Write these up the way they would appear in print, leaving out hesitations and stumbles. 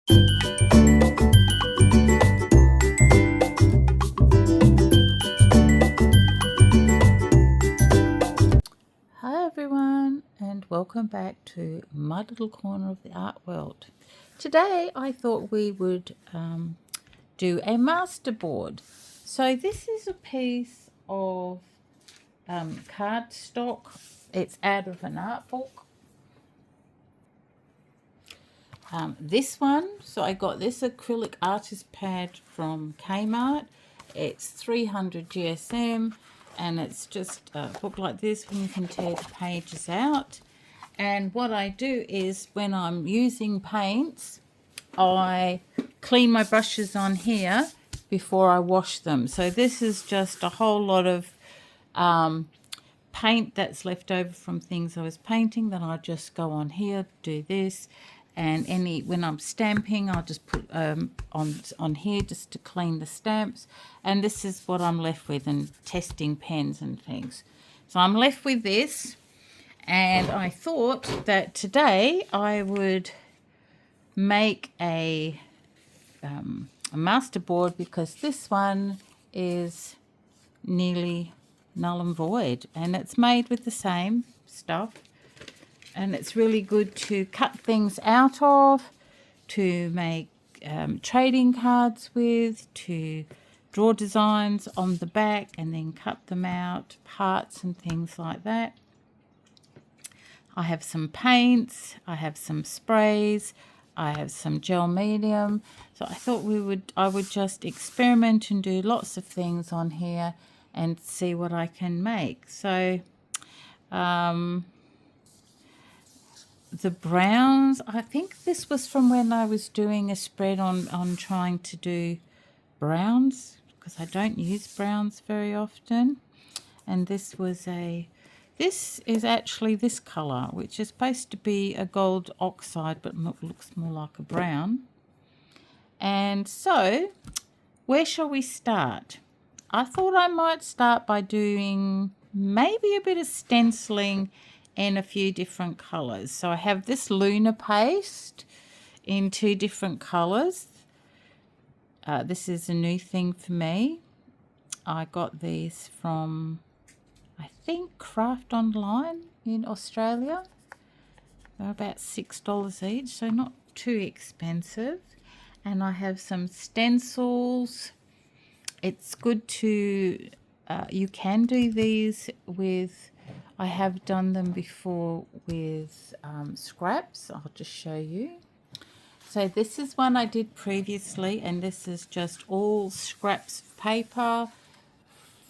Hi everyone, and welcome back to my little corner of the art world. Today I thought we would do a masterboard. So this is a piece of cardstock. It's out of an art book. This one, so I got this acrylic artist pad from Kmart. It's 300 GSM, and it's just a book like this when you can tear the pages out. And what I do is when I'm using paints, I clean my brushes on here before I wash them. So this is just a whole lot of paint that's left over from things I was painting. Then I just go on here, do this, and when I'm stamping, I'll just put on here just to clean the stamps. And this is what I'm left with, and testing pens and things. So I'm left with this, and I thought that today I would make a masterboard, because this one is nearly null and void, and it's made with the same stuff, and it's really good to cut things out of, to make trading cards with, to draw designs on the back and then cut them out, parts and things like that. I have some paints, I have some sprays, I have some gel medium. So I thought I would just experiment and do lots of things on here and see what I can make. So the browns, I think this was from when I was doing a spread on trying to do browns, because I don't use browns very often. And this is actually this colour, which is supposed to be a gold oxide, but looks more like a brown. And so, where shall we start? I thought I might start by doing maybe a bit of stenciling in a few different colours. So I have this lunar paste in 2 different colours. This is a new thing for me. I got these from, I think, Craft Online in Australia. They're about $6 each, so not too expensive. And I have some stencils. It's good to, you can do these with, I have done them before with scraps. I'll just show you. So this is one I did previously, and this is just all scraps of paper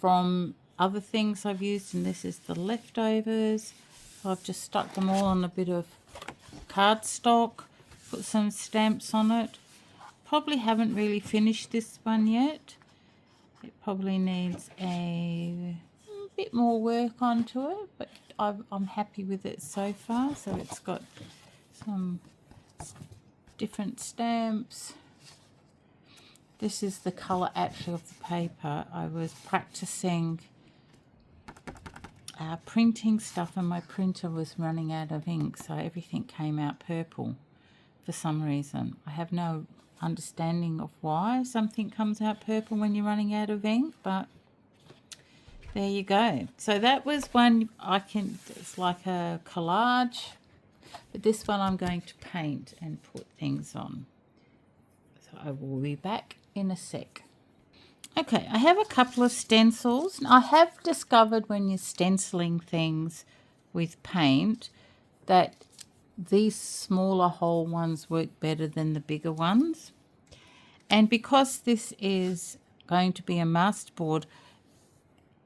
from other things I've used, and this is the leftovers. So I've just stuck them all on a bit of cardstock, put some stamps on it. Probably haven't really finished this one yet. It probably needs a bit more work onto it, but I'm happy with it so far. So it's got some different stamps. This is the colour actually of the paper. I was practicing printing stuff, and my printer was running out of ink, so everything came out purple for some reason. I have no understanding of why something comes out purple when you're running out of ink, but there you go. So that was one it's like a collage, but this one I'm going to paint and put things on. So I will be back in a sec. Okay, I have a couple of stencils. I have discovered when you're stenciling things with paint that these smaller hole ones work better than the bigger ones. And because this is going to be a masterboard,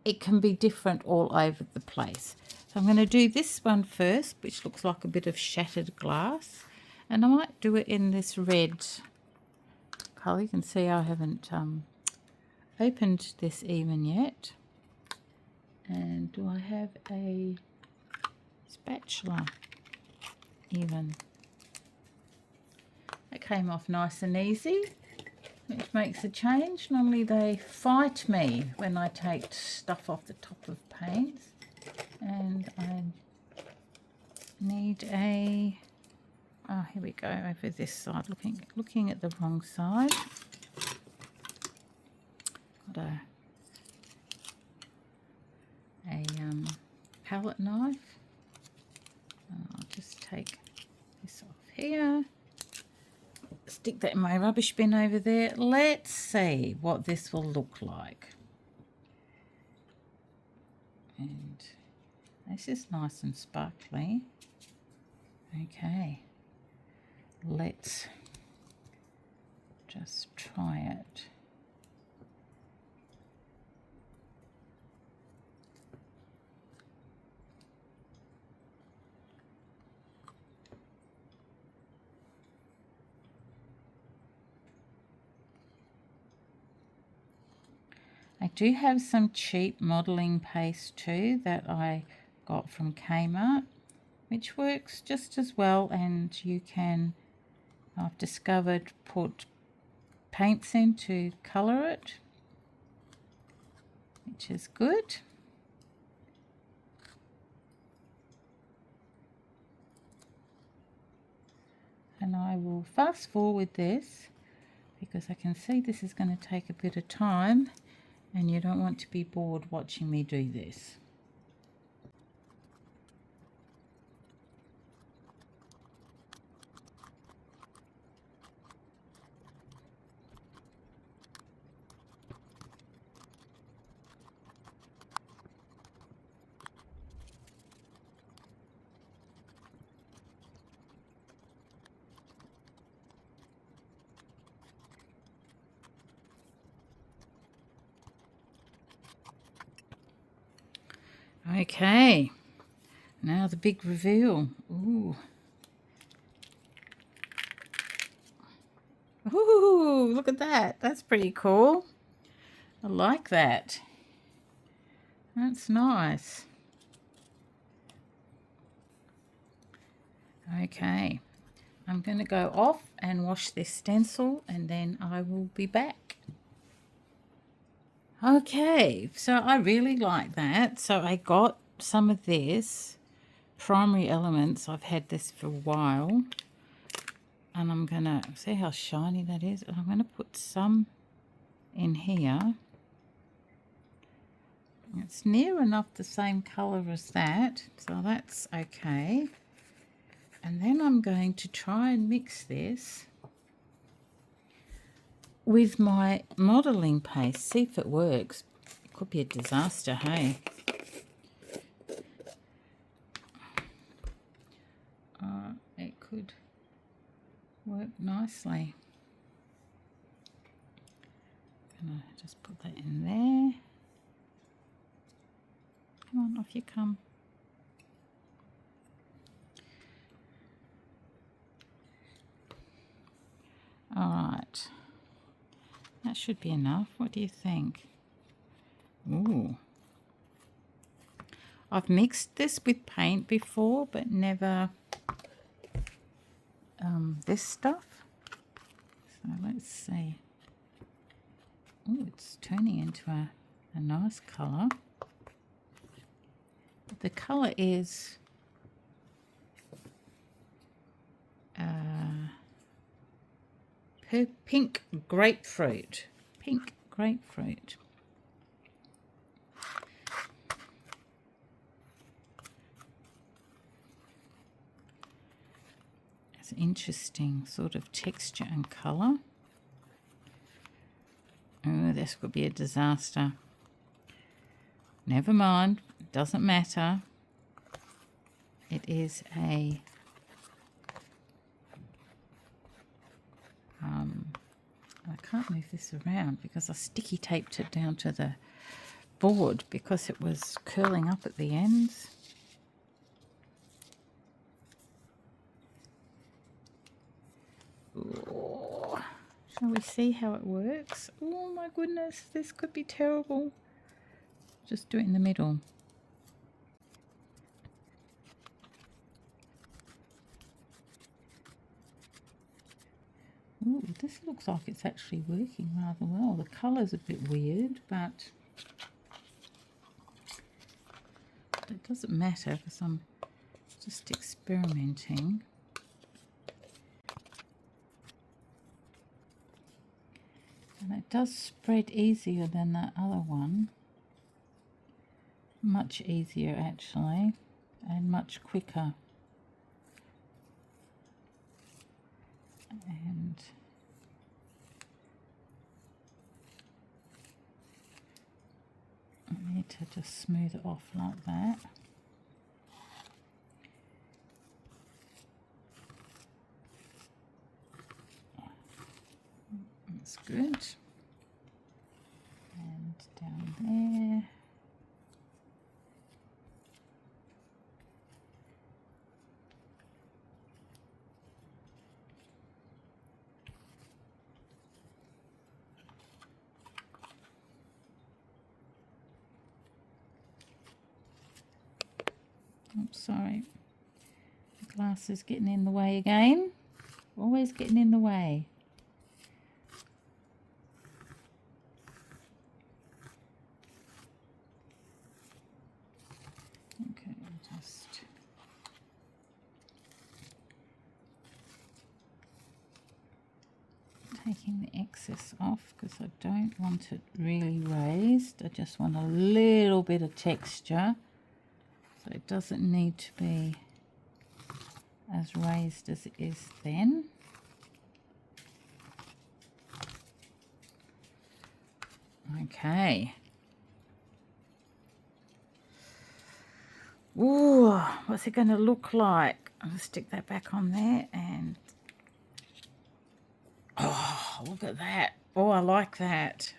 it can be different all over the place. So I'm going to do this one first, which looks like a bit of shattered glass. And I might do it in this red colour. You can see I haven't opened this even yet. And do I have a spatula even? That came off nice and easy, which makes a change. Normally they fight me when I take stuff off the top of paints, and I need Oh, here we go, over this side, looking at the wrong side. Got a palette knife. I'll just take this off here. Stick that in my rubbish bin over there. Let's see what this will look like. And this is nice and sparkly. Okay. Let's just try it. I do have some cheap modelling paste too that I got from Kmart, which works just as well, and you can, I've discovered, put paints in to colour it, which is good. And I will fast forward this because I can see this is going to take a bit of time, and you don't want to be bored watching me do this. Okay, now the big reveal. Ooh. Ooh, look at that. That's pretty cool. I like that. That's nice. Okay, I'm going to go off and wash this stencil, and then I will be back. Okay, so I really like that. So I got some of this primary elements. I've had this for a while, and I'm going to see how shiny that is. And I'm going to put some in here. It's near enough the same colour as that, so that's okay. And then I'm going to try and mix this with my modelling paste, see if it works. It could be a disaster, hey? It could work nicely. I'm gonna just put that in there. Come on, off you come. All right. That should be enough. What do you think? Ooh. I've mixed this with paint before, but never this stuff. So let's see. Oh, it's turning into a nice colour. The colour is pink grapefruit. Pink grapefruit. It's an interesting sort of texture and colour. Oh, this could be a disaster. Never mind, it doesn't matter. It is a I can't move this around because I sticky taped it down to the board because it was curling up at the ends. Ooh. Shall we see how it works? Oh my goodness, this could be terrible. Just do it in the middle. Ooh, this looks like it's actually working rather well. The colour's a bit weird, but it doesn't matter because I'm just experimenting. And it does spread easier than that other one. Much easier actually, and much quicker. And I need to just smooth it off like that. That's good. And down there. Oops, sorry. The glass is getting in the way again. Always getting in the way. Okay, just taking the excess off because I don't want it really raised. I just want a little bit of texture. So it doesn't need to be as raised as it is then. Okay. Ooh, what's it going to look like? I'll stick that back on there and... Oh, look at that. Oh, I like that.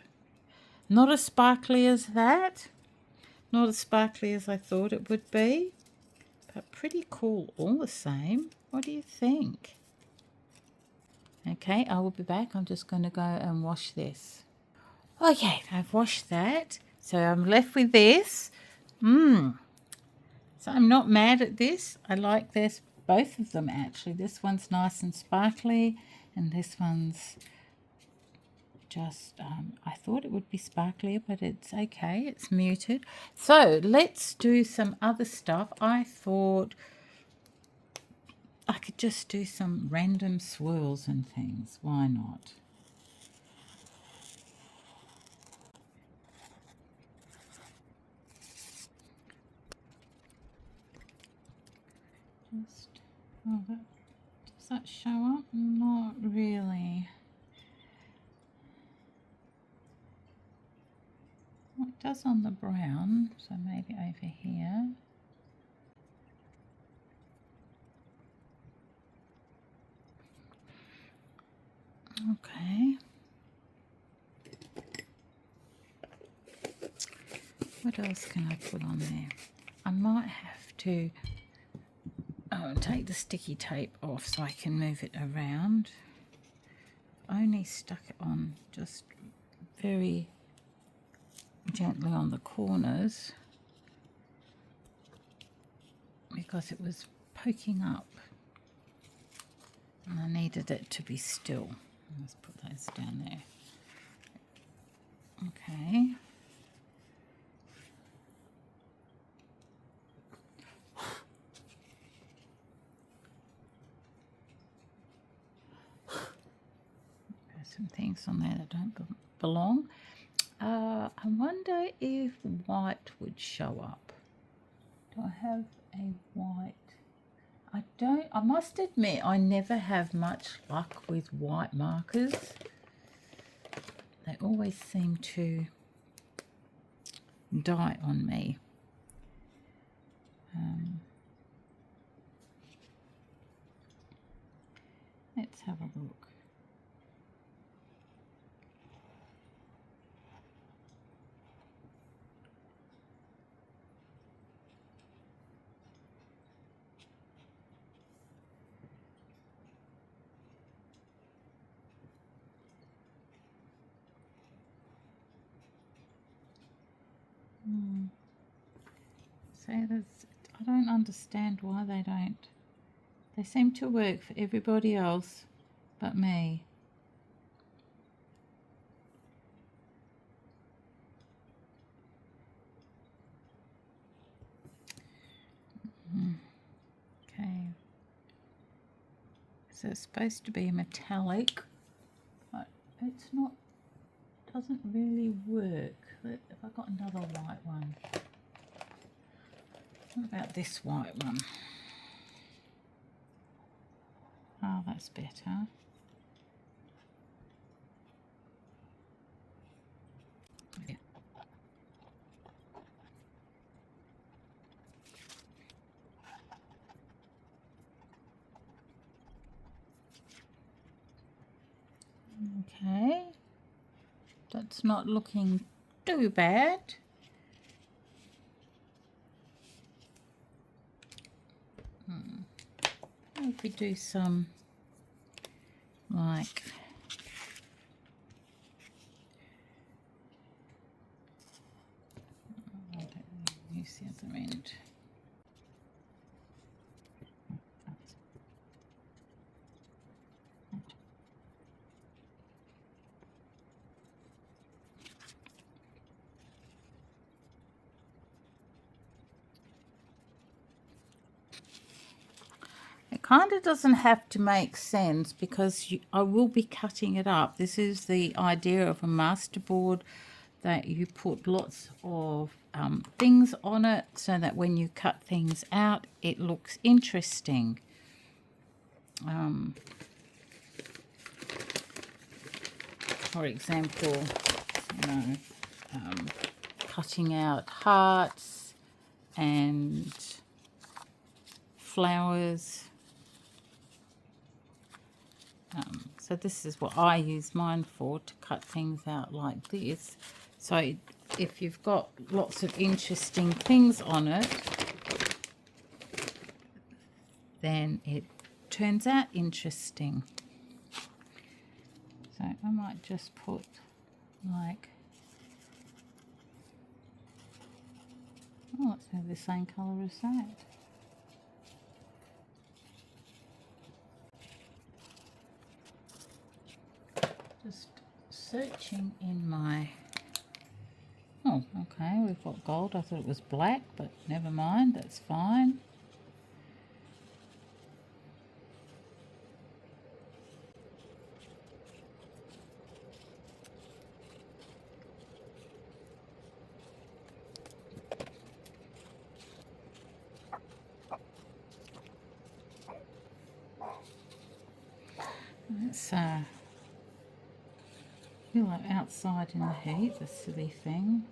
Not as sparkly as that. Not as sparkly as I thought it would be. But pretty cool all the same. What do you think? Okay, I will be back. I'm just going to go and wash this. Okay, I've washed that. So I'm left with this. So I'm not mad at this. I like this, both of them actually. This one's nice and sparkly, and this one's just, I thought it would be sparklier, but it's okay. It's muted. So let's do some other stuff. I thought I could just do some random swirls and things. Why not? Just, oh, does that show up? Not really. Well, it does on the brown, so maybe over here. Okay. What else can I put on there? I might have to take the sticky tape off so I can move it around. I only stuck it on just very gently on the corners because it was poking up and I needed it to be still. Let's put those down there. Okay. There's some things on there that don't belong. I wonder if white would show up. Do I have a white? I must admit, I never have much luck with white markers. They always seem to die on me. Let's have a look. So I don't understand why they don't. They seem to work for everybody else but me. Okay. So it's supposed to be metallic, but it's not doesn't really work. Have I got another white one? What about this white one? Oh, that's better. Yeah. Okay, that's not looking too bad. If we do some like use the other end. It kind of doesn't have to make sense because I will be cutting it up. This is the idea of a masterboard, that you put lots of things on it so that when you cut things out, it looks interesting. For example, cutting out hearts and flowers. So this is what I use mine for, to cut things out like this. So if you've got lots of interesting things on it, then it turns out interesting. So I might just put like, oh, it's nearly the same colour as that. Just searching in my, oh, okay, we've got gold. I thought it was black, but never mind, that's fine. Let's feel like outside in the heat, the silly thing.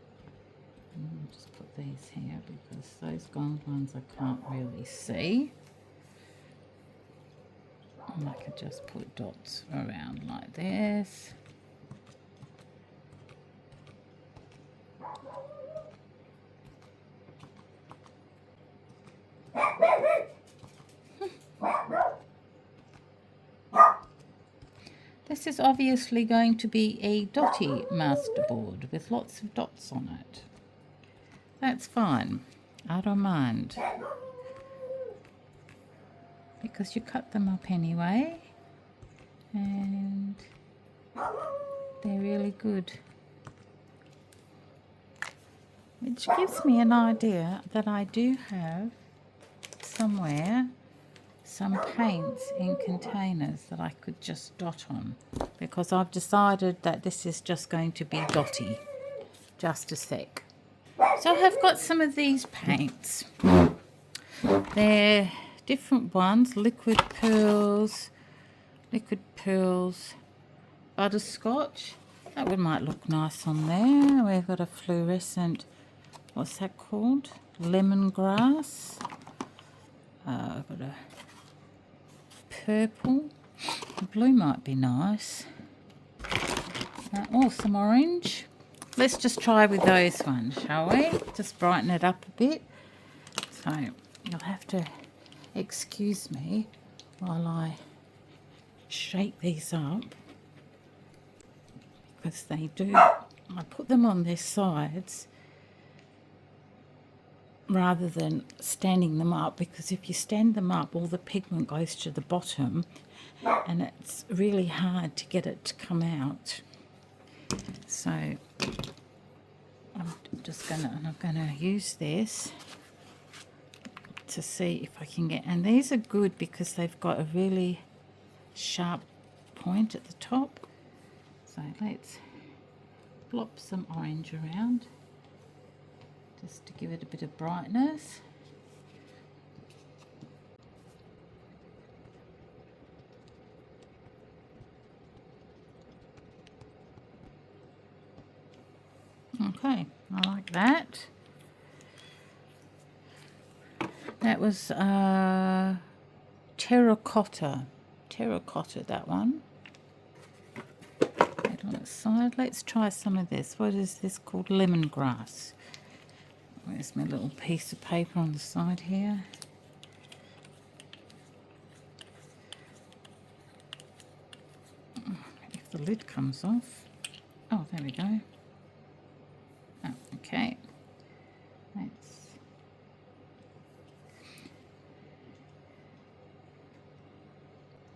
I'll just put these here because those gold ones I can't really see. And I could just put dots around like this. This is obviously going to be a dotty masterboard with lots of dots on it. That's fine. I don't mind. Because you cut them up anyway. And they're really good. Which gives me an idea that I do have somewhere some paints in containers that I could just dot on, because I've decided that this is just going to be dotty. Just a sec. So I've got some of these paints. They're different ones, liquid pearls, butterscotch. That one might look nice on there. We've got a fluorescent, what's that called? Lemongrass. I've got a purple. The blue might be nice. Oh, some orange. Let's just try with those ones, shall we? Just brighten it up a bit. So you'll have to excuse me while I shake these up, because they do, I put them on their sides rather than standing them up, because if you stand them up, all the pigment goes to the bottom and it's really hard to get it to come out. So I'm gonna use this to see if I can get, and these are good because they've got a really sharp point at the top. So let's blop some orange around just to give it a bit of brightness. Okay, I like that. That was terracotta, that one. That on its side. Let's try some of this. What is this called? Lemongrass. Where's my little piece of paper on the side here? If the lid comes off. Oh, there we go. Oh, okay.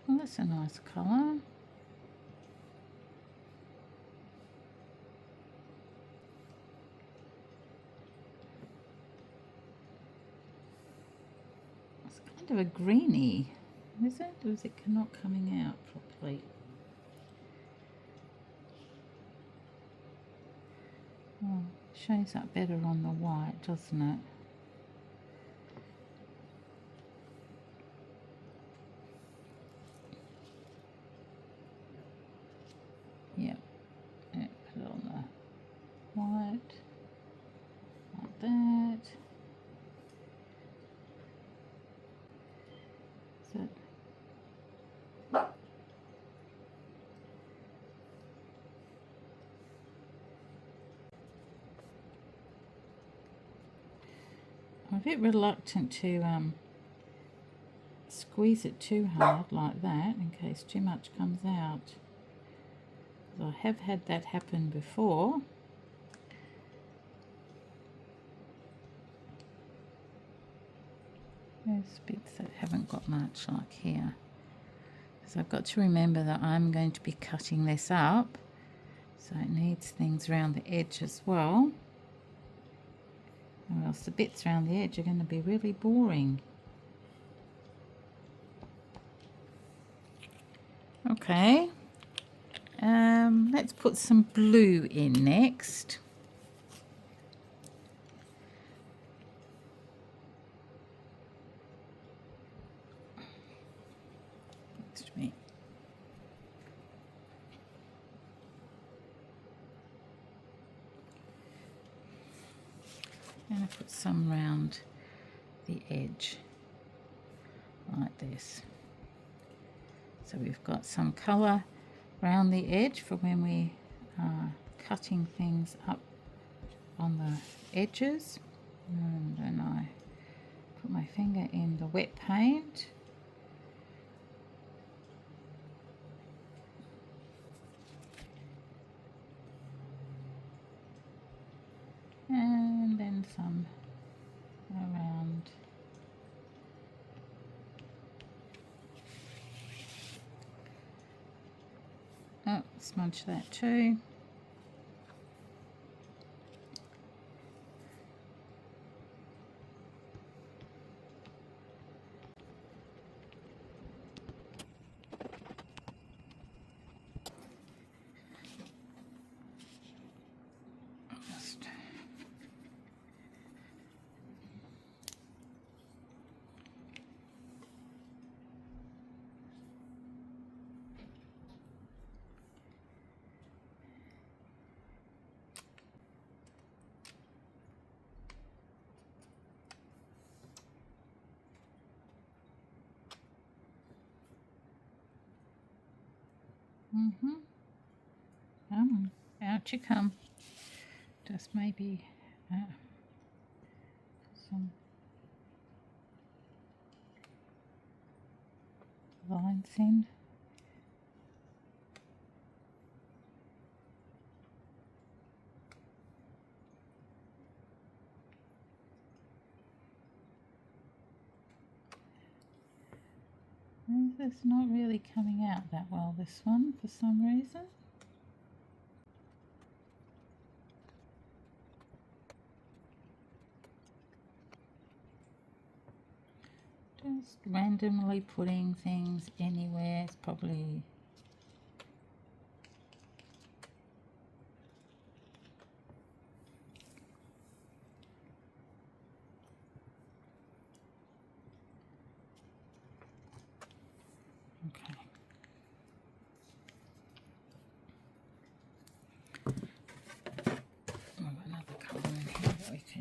Well, that's a nice colour. It's kind of a greeny, is it? Or is it not coming out properly? Oh, shows up better on the white, doesn't it? Yep. Yeah, put it on the white, like that. So I'm a bit reluctant to squeeze it too hard like that in case too much comes out. I have had that happen before. There's bits that haven't got much, like here. So I've got to remember that I'm going to be cutting this up, so it needs things around the edge as well, or else the bits around the edge are going to be really boring. Okay, let's put some blue in next. I'm going to put some round the edge like this. So we've got some colour around the edge for when we are cutting things up on the edges. And then I put my finger in the wet paint. And then some around smudge that too. Come on, out you come. Just maybe some lines in. It's not really coming out that well, this one, for some reason. Just randomly putting things anywhere is probably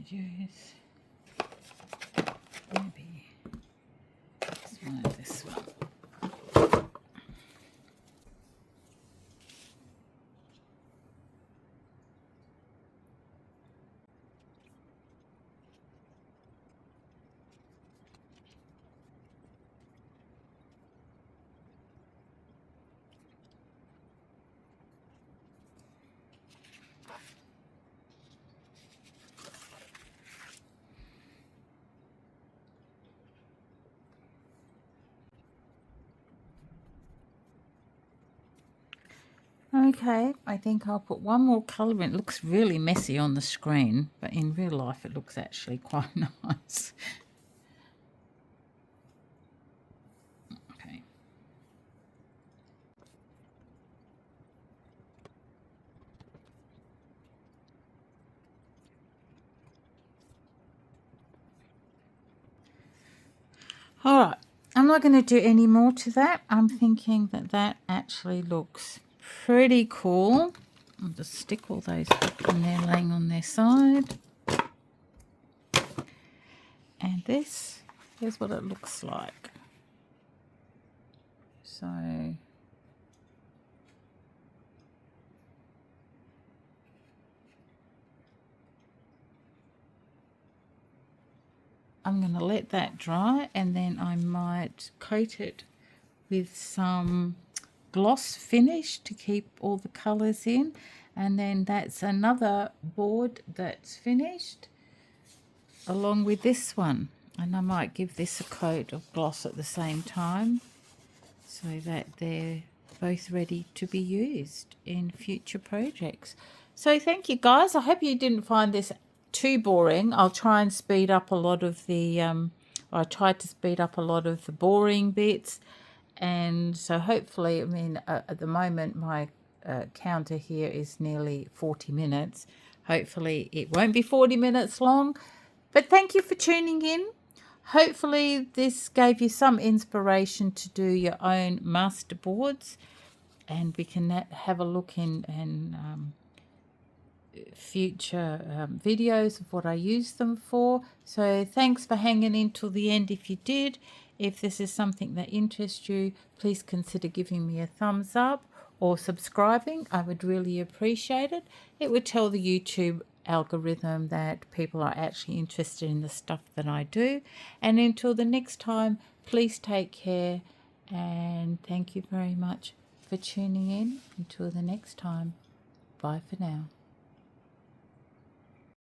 could use maybe this one and this one. Okay, I think I'll put one more colour in. It looks really messy on the screen, but in real life it looks actually quite nice. Okay. All right, I'm not going to do any more to that. I'm thinking that that actually looks pretty cool. I'll just stick all those back in there laying on their side. And this is what it looks like. So I'm going to let that dry, and then I might coat it with some gloss finish to keep all the colours in. And then that's another board that's finished along with this one, and I might give this a coat of gloss at the same time so that they're both ready to be used in future projects. So thank you guys. I hope you didn't find this too boring. I'll try and speed up a lot of the I tried to speed up a lot of the boring bits, and so hopefully, I mean, at the moment my counter here is nearly 40 minutes. Hopefully it won't be 40 minutes long. But thank you for tuning in. Hopefully this gave you some inspiration to do your own master boards, and we can have a look in future videos of what I use them for. So thanks for hanging in till the end if you did. If this is something that interests you, please consider giving me a thumbs up or subscribing. I would really appreciate it. It would tell the YouTube algorithm that people are actually interested in the stuff that I do. And until the next time, please take care, and thank you very much for tuning in. Until the next time, bye for now.